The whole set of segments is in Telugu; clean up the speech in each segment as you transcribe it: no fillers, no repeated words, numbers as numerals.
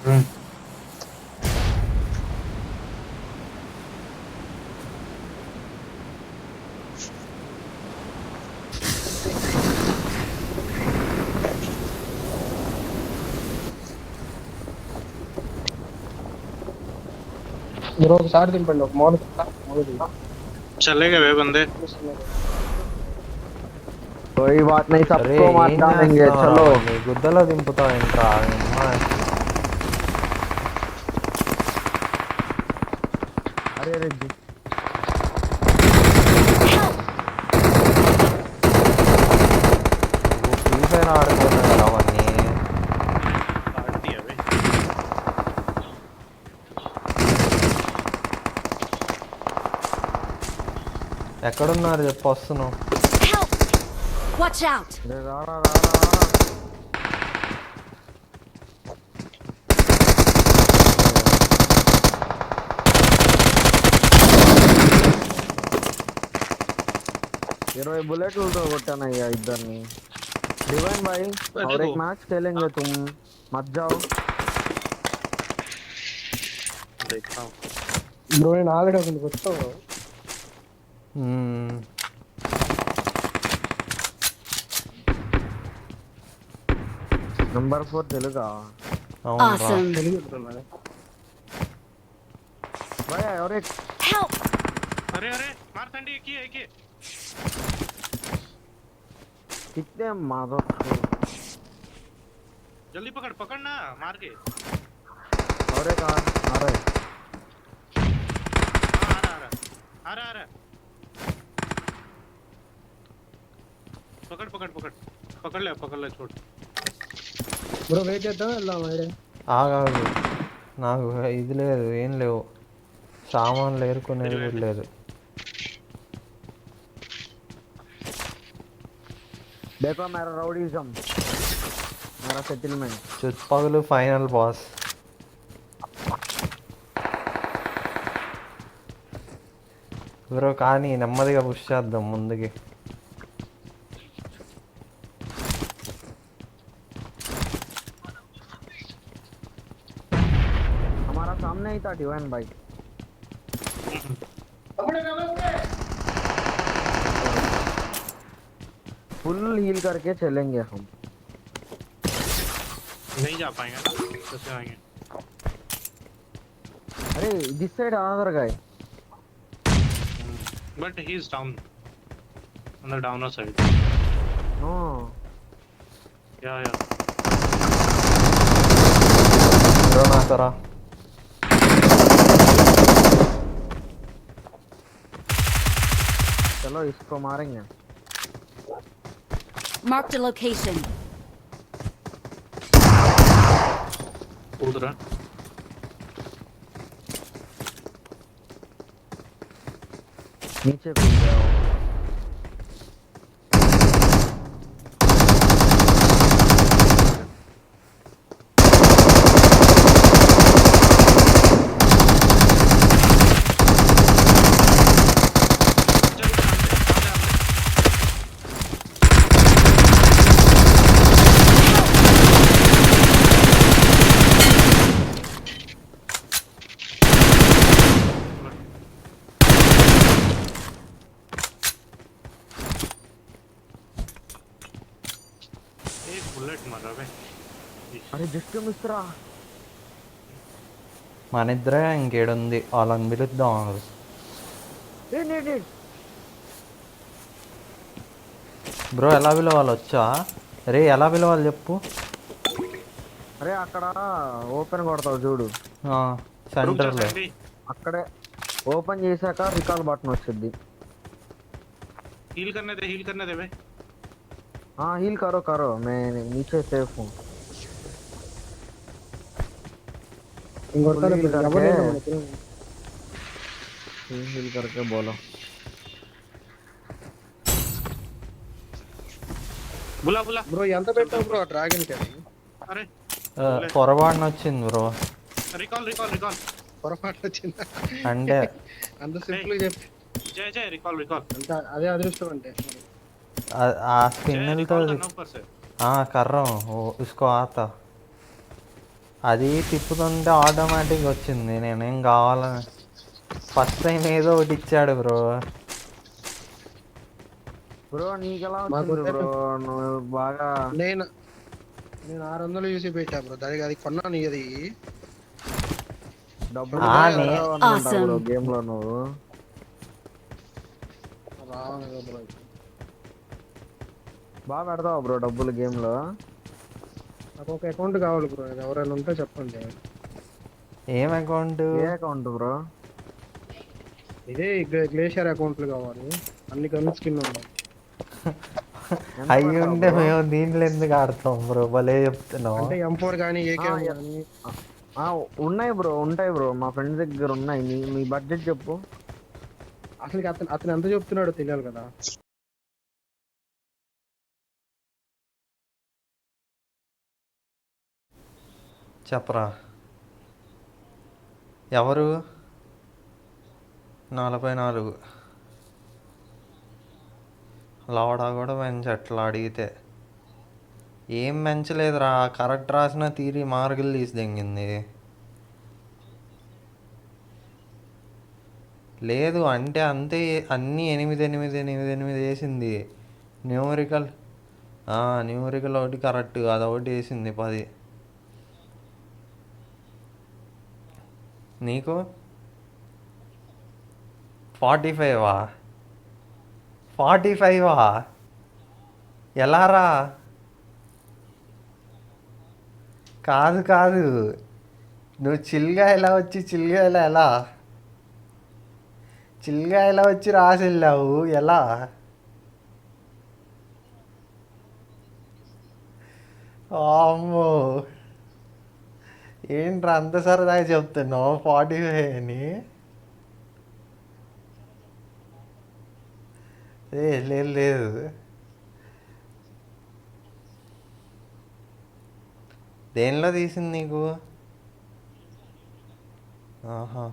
हम्म। బ్రో ఒకసారి దింపండి ఒక మోడల్ మోడల్ चले गए वे बंदे। कोई बात नहीं, అరే सबको मार ఏం डालेंगे చేస్తున్నావురా चलो। బండి గుద్దలో దింపుతావు ఏంట్రా అమ్మా. अरे अरे నువ్వు ఫ్రీ ఫైర్ ఆడుకోలేదు కదా అవన్నీ. पार्टी है वे। ఎక్కడున్నారు చెప్పు వస్తున్నావు. Help! Watch out! अरे रा इरवै बुलेटलతో కొట్టానయ్యా ఇద్దరిని. डिवाइन भाई और एक मैच खेलेंगे, तुम मत जाओ। देखता हूँ। బ్రో నేను ఆల్రెడీ ఒకటి కొట్టాను. మ్మ్. नंबर 4 తెలుగా అవునురా. Awesome! తెలుగు చెప్తున్నాను. भाई और एक Help! अरे अरे मार संडी एक ही। कितने मारो जल्दी पकड़ पकड़ ना मार के। और एक आ रहा है। हाँ आ रहा। पकड़ ले छोड़। బ్రో వెయిట్ చేద్దాం వెళ్దాం ఐడే. ఆగాగు నాకు ఇది లేదు ఏం లేవు సామాన్లు ఏరుకునేది కూడా లేదు. देखो मेरा राउडीज़म, मेरा सेटलमेंट। చుట్టుపక్కల ఫైనల్ బాస్. బ్రో కానీ నెమ్మదిగా పుష్ చేద్దాం ముందుకి. हमारा सामने ही था डिवाइन भाई। फुल हील करके चलेंगे हम। नहीं जा पाएंगे ना कैसे आएंगे। अरे this side another guy. But he is down on the downer side. No या బ్రో నాకరా चलो इसको मारेंगे। Marked a location. कूद रहा। नीचे कूद जाओ। एक बुलेट मारा बे। अरे जस्ट मिस्रा మన ఇద్దరే ఇంకేడుంది వాళ్ళని పిలుద్దాం ఆగు. नेट బ్రో ఎలా పిలవాలి వచ్చా రే ఎలా పిలవాలి చెప్పు. अरे అక్కడ ఓపెన్ కొడతావు చూడు, रुक जा సెంటర్లో संडी। అక్కడే ఓపెన్ చేశాక రికాల్ బటన్ వచ్చింది। हील करने दे बे। हाँ हील करो करो, मैं नीचे सेफ हूँ। ఇంకొడతాను Full heal ఎవరు करके లేరు మనకి. हील करके बोलो। बुला బ్రో ఎంత పెట్టావు బ్రో డ్రాగన్ కి? अरे పొరపాటున వచ్చింది బ్రో. रिकॉल। పొరపాటు వచ్చిందా? అంటే అంత సింపుల్ చెప్పి जय रिकॉल। అంత అదే అదృష్టం అంటే. ఆ స్పిన్ जय వెళ్తే रिकॉल करना ऊपर से। कर रहा हूँ उसको आता అది తిప్పుతుంటే ఆటోమేటిక్ వచ్చింది. నేనేం కావాలని ఫస్ట్ టైం ఏదో ఒకటి ఇచ్చాడు బ్రో. బ్రో నీకెలా మాకు వచ్చింది బ్రో? నువ్వు బాగా నేను నేను 600 యూసీ పెట్టా బ్రో. దానికి అది కొన్నాను అది. డబ్బులు ఆ, బాగా నే పెడతావు అనుకుంటా బ్రో Awesome. గేమ్ లో నువ్వు. రావాలి కదా బ్రో. బాగా పెడతావా బ్రో డబ్బులు గేమ్ లో? నాకు ఒక అకౌంట్ కావాలి బ్రో. అది ఎవరైనా ఉంటే చెప్పండి. ఏం అకౌంట్? ఏ అకౌంట్ బ్రో? ఇదే గ్లేషియర్ అకౌంట్లు కావాలి. అన్ని గన్ స్కిన్ ఉన్నాయి. ఎంత అయ్యి పెడతావు ఉంటే బ్రో? మేము దీంట్లో ఎందుకు ఆడతాం బ్రో? భలే చెప్తున్నావు. అంటే M4 కానీ ఆ, AK ఎ- కానీ. ఆ, ఉన్నాయి బ్రో, ఉంటాయి బ్రో. మా ఫ్రెండ్స్ దగ్గర ఉన్నాయి. మీ బడ్జెట్ చెప్పు. అసలు అతను అతను ఎంత చెప్తున్నాడో తెలియాలి కదా. చెప్పరా. ఎవరు? 44. లవడా కూడా పెంచట్లా అడిగితే. ఏం పెంచలేదురా, కరెక్ట్ రాసిన తీరి మార్కులు తీసి దెంగింది. లేదు అంటే అంతే, అన్నీ 8, 8, 8, 8 వేసింది. న్యూమరికల్ న్యూమరికల్ ఒకటి కరెక్ట్, అదొకటి వేసింది 10. నీకు 45వా? 45వా? ఎలా రా? కాదు కాదు, నువ్వు చిల్గా ఎలా వచ్చి చిల్గా ఎలా వచ్చి రాసి వెళ్ళావు ఎలా? అమ్మో, ఏంట్రా అంత సరదాగా చెప్తున్నావు 45 అని? లేదు లేదు. దేనిలో తీసింది నీకు? ఆహా.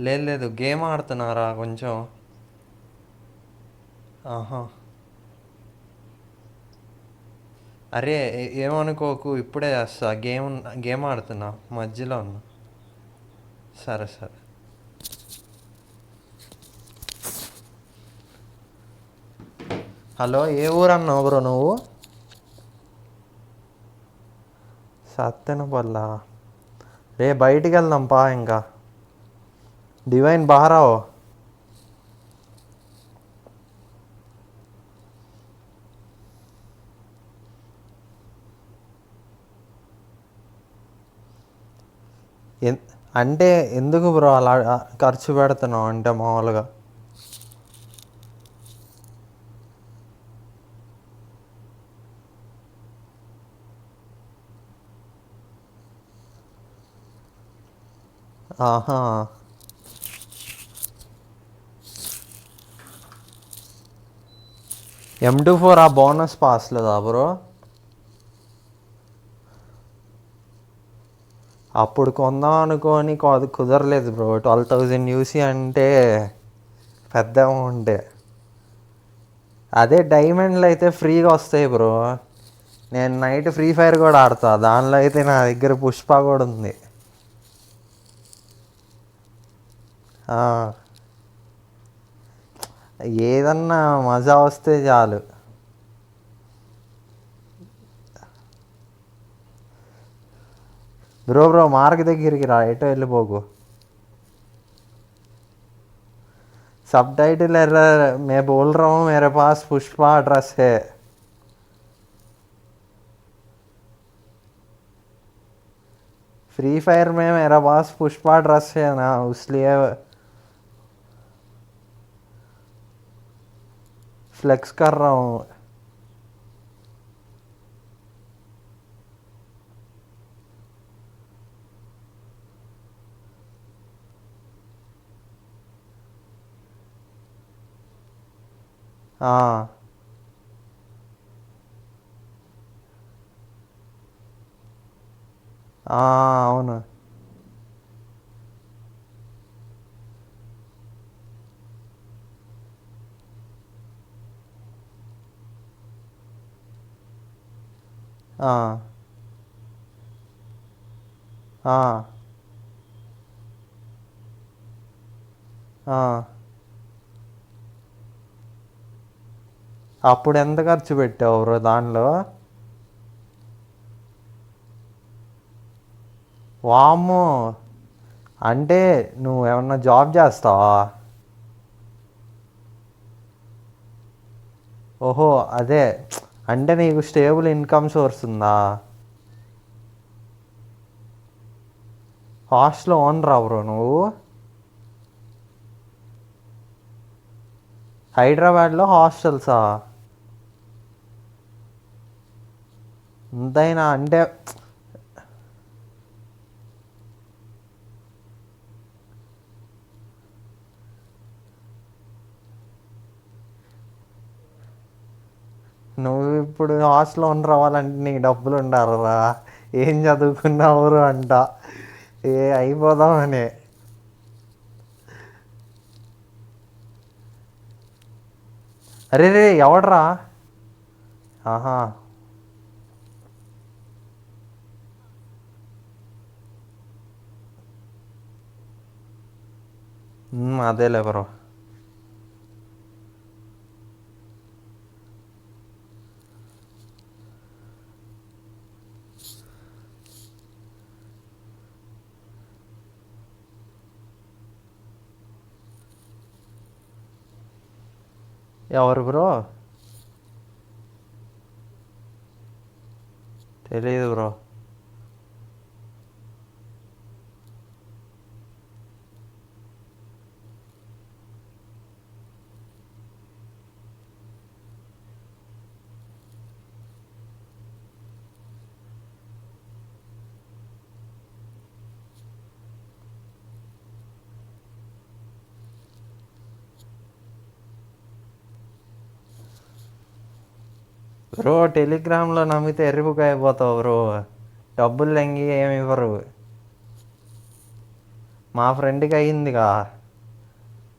లేదు గేమ్ ఆడుతున్నారా కొంచెం? ఆహా. అరే ఏమనుకోకు, ఇప్పుడే చేస్తా. గేమ్ ఆడుతున్నా, మధ్యలో ఉన్నా. సరే సరే. హలో, ఏ ఊరు అన్నావు బ్రో నువ్వు? సత్తెనపల్లా? రే బయటికి వెళ్దాం పా. ఇంకా డివైన్ బారావు. అంటే ఎందుకు బ్రో అలా ఖర్చు పెడుతున్నావు అంటే మామూలుగా? ఆహా. M24 ఆ బోనస్ పాస్ లేదా బ్రో? అప్పుడు కొందాం అనుకోని కుదరలేదు బ్రో. 12,000 యూసీ అంటే పెద్ద అమౌంటే. అదే డైమండ్లు అయితే ఫ్రీగా వస్తాయి బ్రో. నేను నైట్ ఫ్రీ ఫైర్ కూడా ఆడతా, దానిలో అయితే నా దగ్గర పుష్ప కూడా ఉంది. ఏదన్నా మజా వస్తే చాలు. బ్రో మార్క్ దగ్గరికి రా, ఎటో వెళ్ళిపోకు. सबटाइटल एरर, मैं बोल रहा हूँ मेरे पास पुष्पा ड्रेस है. फ्री फायर में मेरा पास पुष्पा ड्रेस है ना, इसलिए फ्लेक्स कर रहा हूँ. हाँ అవును. ఆ, ఆ, ఆ. అప్పుడు ఎంత ఖర్చు పెట్టావు బ్రో దానిలో? వామ్మో, అంటే నువ్వు ఏమన్నా జాబ్ చేస్తావా? ఓహో, అదే, అంటే నీకు స్టేబుల్ ఇన్కమ్ సోర్స్ ఉందా? హాస్టల్ ఓనరా బ్రో నువ్వు? హైదరాబాద్లో హాస్టల్సా? ఎంతైనా అంటే నువ్వు ఇప్పుడు హాస్టల్ ఓనర్ అవ్వాలంటే నీకు డబ్బులు ఉండాలిరా. ఏం చదువుకున్నావురు అంట, ఏ అయిపోదామని. అరే రే, ఎవడ్రా? ఆహా. అదేలే బ్రో. ఎవరు బ్రో? తెలియదు బ్రో. బ్రో టెలిగ్రామ్లో నమ్మితే ఎర్రిపుక అయిపోతావు బ్రో. డబ్బులు లెంగి ఏమి ఇవ్వరు. మా ఫ్రెండ్కి అయ్యిందిగా.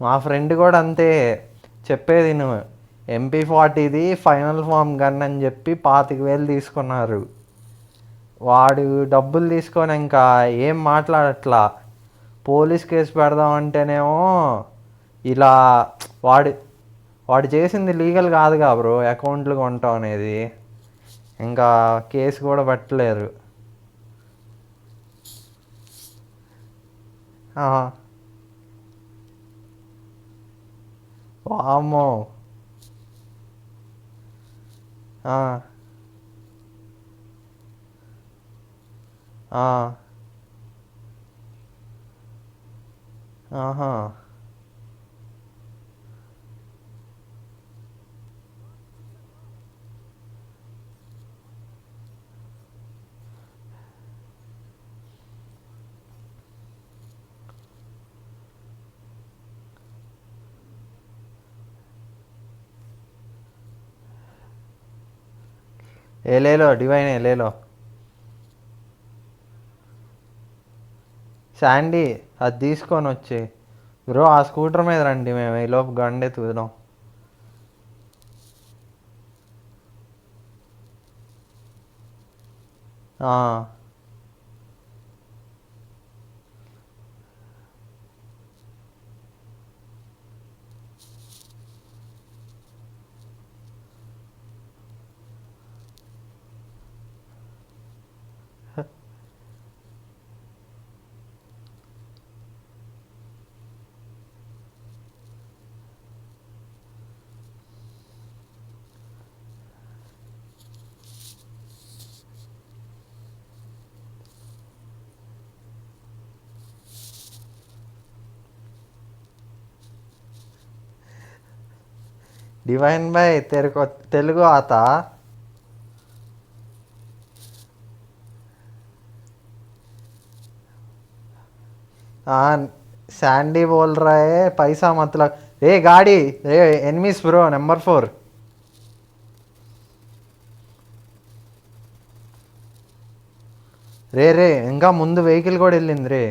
మా ఫ్రెండ్ కూడా అంతే, చెప్పేది నువ్వు. MP40 ఫైనల్ ఫామ్ గన్ అని చెప్పి 25,000 తీసుకున్నారు. వాడు డబ్బులు తీసుకొని ఇంకా ఏం మాట్లాడట్లా. పోలీస్ కేసు పెడదామంటేనేమో ఇలా, వాడు వాడు చేసింది లీగల్ కాదుగా బ్రో, అకౌంట్లు కొంటాం అనేది. ఇంకా కేసు కూడా పెట్టలేరు. వామ్మో. ఆహా. ఎలేలో డివైన్ ఎలేలో. శాండీ అది తీసుకొని వచ్చి బ్రో ఆ స్కూటర్ మీద రండి, మేము ఈలోపు గండే తూదాం. డివైన్ బాయ్ తెలుగు आता? सैंडी बोल रहा है पैसा मतलब। ए गाड़ी, ए एनिमीज ब्रो, नंबर 4. రే రే, ఇంకా ముందు వెహికల్ కూడా వెళ్ళింది రే.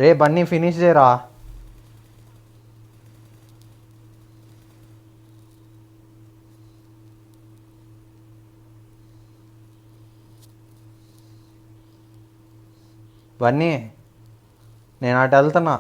రే బన్నీ ఫినిష్ చేయరా. బన్నీ నేను అటు వెళ్తున్నా.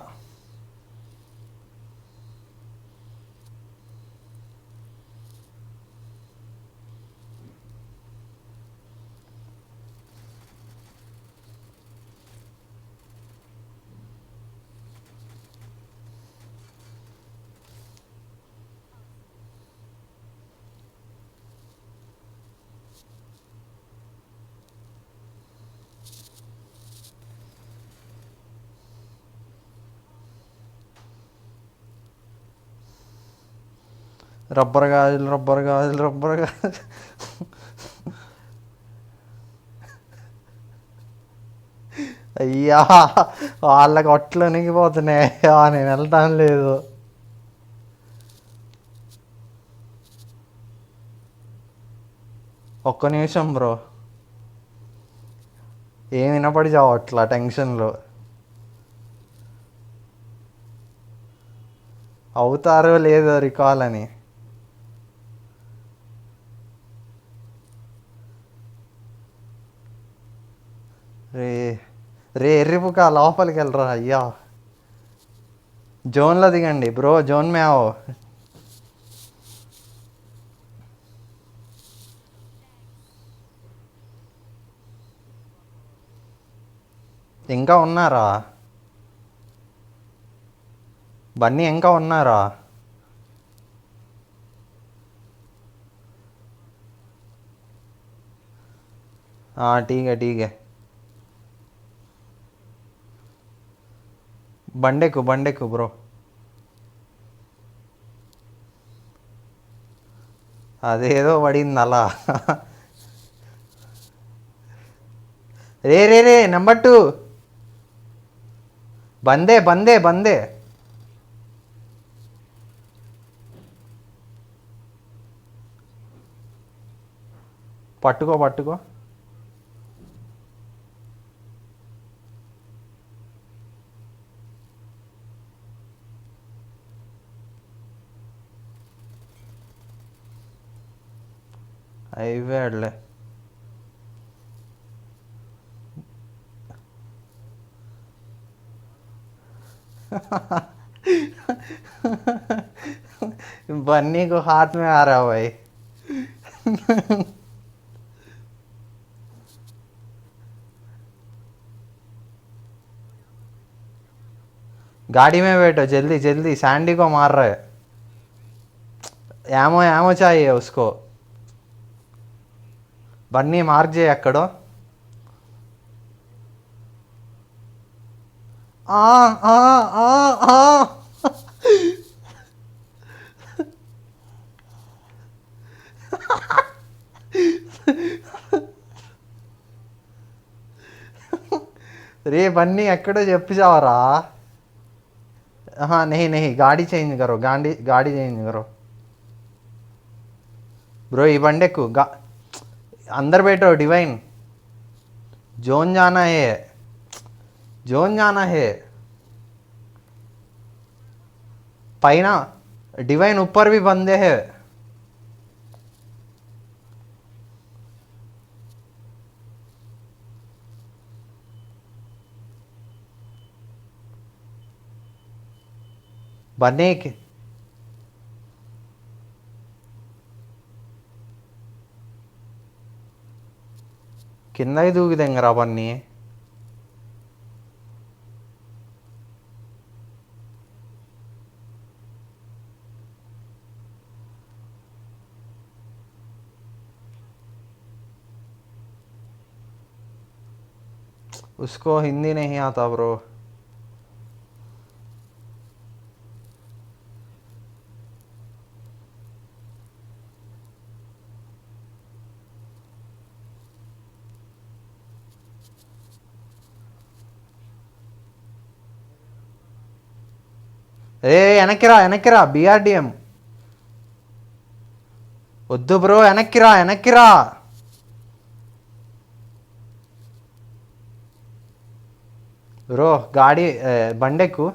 రబ్బర్ గాజులు రబ్బర్ గాజులు రబ్బర్ గాజులు. అయ్యా వాళ్ళకి ఒట్లు వణిగిపోతున్నాయి. నేను వెళ్తాను లేదు. ఒక్క నిమిషం బ్రో, ఏం వినపడి చావట్లా టెన్షన్లో. అవుతారో లేదో రికాల్ అని. రే రే ఎర్రిపుక లోపలికి వెళ్ళరా అయ్యా. జోన్లో దిగండి బ్రో, జోన్ మే ఆవో. ఇంకా ఉన్నారా బన్నీ? ఇంకా ఉన్నారా? ఠీక్ ఠీక్. బండెక్కు బండెక్కు బ్రో. అదేదో పడింది అలా. రే రే రే నెంబర్ 2 బందే బందే బందే. పట్టుకో పట్టుకో. అయిపోయాడులే. बन्नी को हाथ में आ रहा भाई. गाड़ी में बैठो जल्दी जल्दी. सैंडी को मार रहा है. एमो एमो चाहिए उसको. बन्नी मार्क చేయి ఎక్కడో. रे बन्नी ఎక్కడో చెప్పి जावरा. हाँ नहीं नहीं गाड़ी चेंज करो. गाड़ी चेंज करो ब्रो. ये बंडे को अंदर बैठो. डिवाइन जोन जाना है. जोन जाना है. पैना डिवाइन ऊपर भी बंदे हैं. बने के కింద దూకి దెంగరా బన్నీ. उसको हिंदी नहीं आता ब्रो. వెనక్కిరా బిఆర్డిఎం వద్దు బ్రో. వెనక్కిరా. బ్రో గాడి బండెక్కు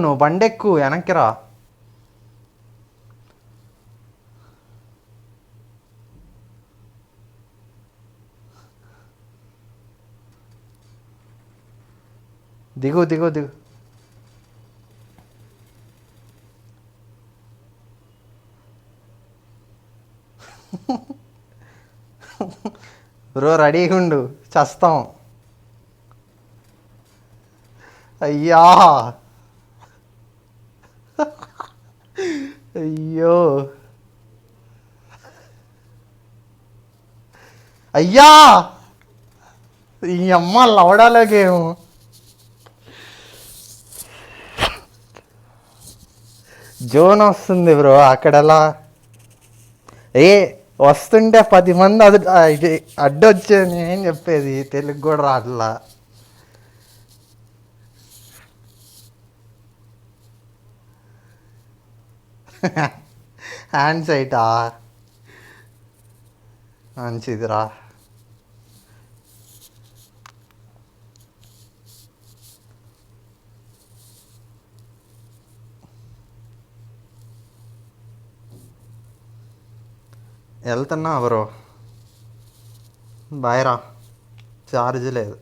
నువ్వు బండెక్కు వెనక్కి రా. దిగు దిగు దిగు. బ్రో రెడీగా ఉండు, చస్తాం. అయ్యా అయ్యో అయ్యా ఈ అమ్మ లవడాలో గేమ్. జోన్ వస్తుంది బ్రో అక్కడలా. వస్తుంటే 10 మంది అడ్డొచ్చేది. ఏం చెప్పేది తెలుగు కూడా రాట్లా. హ్యాండ్ సైటా మంచిదిరా. వెళ్తున్నా బ్రో, బాయ్ రా. ఛార్జ్ లేదు.